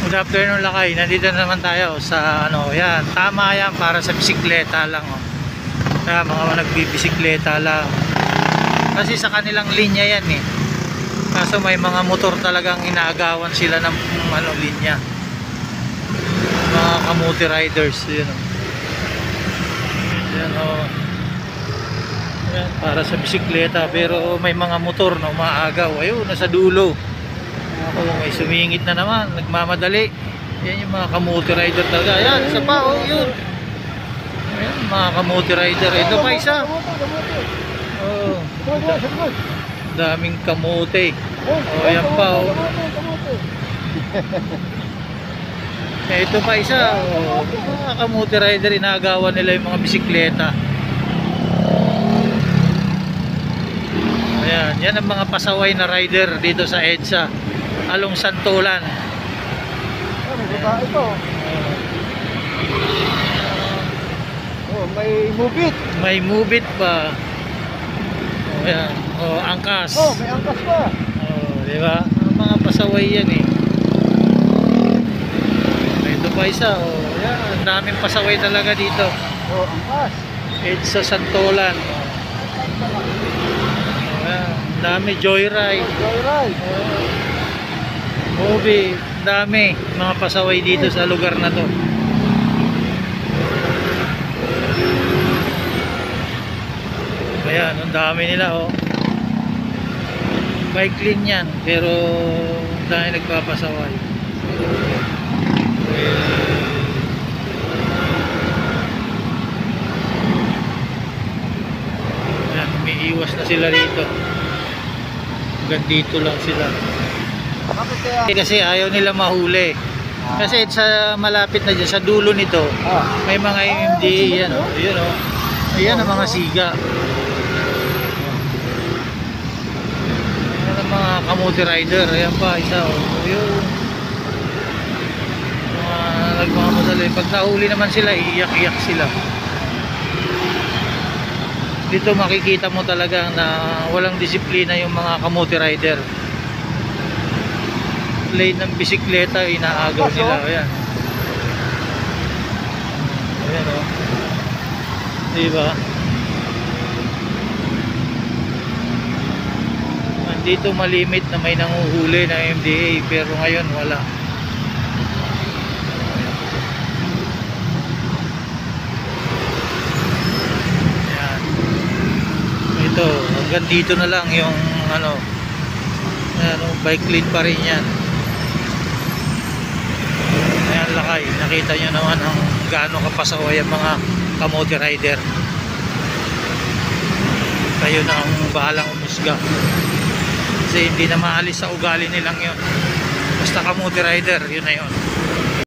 Good afternoon lakay, nandito na naman tayo sa ano, yan, tama yan para sa bisikleta lang oh. Kaya mga nagbibisikleta lang. Kasi sa kanilang linya yan eh. Kaso may mga motor talagang inaagawan sila ng ano, linya. Mga kamuti riders, yun oh. Yan oh. Yan, para sa bisikleta pero may mga motor na umaagaw. Ayun, nasa dulo. Ako, may sumingit na naman, nagmamadali. Yan yung mga kamuti rider talaga. Ayan, isa pa, oh, yun. Ayan, mga kamuti rider. Ito pa isa. Oh, daming kamuti. Oh, ayan pa, oh. Ito pa isa, oh. Mga kamuti rider, inagawan nila yung mga bisikleta. Ayan, yan ang mga pasaway na rider dito sa EDSA. Along Santolan. Ito. Oh, may mubit. May mubit pa. Oh, yan. Oh, angkas. Oh, may angkas pa. Oh, di ba? Mga pasaway yan eh. Ito pa isa. Oh, yan. Ang daming pasaway talaga dito. Oh, angkas. EDSA Santolan. Oh, yan. Ang dami joyride. Joyride. Oh. Movie, dami mga pasaway dito sa lugar na to. Ayan, ang dami nila oh. Bike lane yan, pero dahil nagpapasaway. Ayan, umiiwas na sila dito. Hanggang dito lang sila. Kasi ayaw nila mahuli. Kasi sa malapit na dyan, sa dulo nito, may mga MMDA yan o. Ayan o. Ayan ang mga siga. Ayan ang mga kamuti rider. Ayan pa, isa o. Ayan. Mga nagmamamadali. Pag nahuli naman sila, iiyak-iyak sila. Dito makikita mo talaga na walang disiplina yung mga kamuti rider. Lane ng bisikleta inaagaw nila. Ayan. Ayan o. Diba? Nandito malimit na may nanguhuli na MDA pero ngayon wala. Ayan. Ito, hanggang dito na lang yung ano, bike lane pa rin yan. Ayan lakay, nakita nyo naman ang gaano kapasaway ang mga kamuti rider. Kayo na ang bahalang umusga kasi hindi na maalis sa ugali nilang yun. Basta kamuti rider, yun na yun.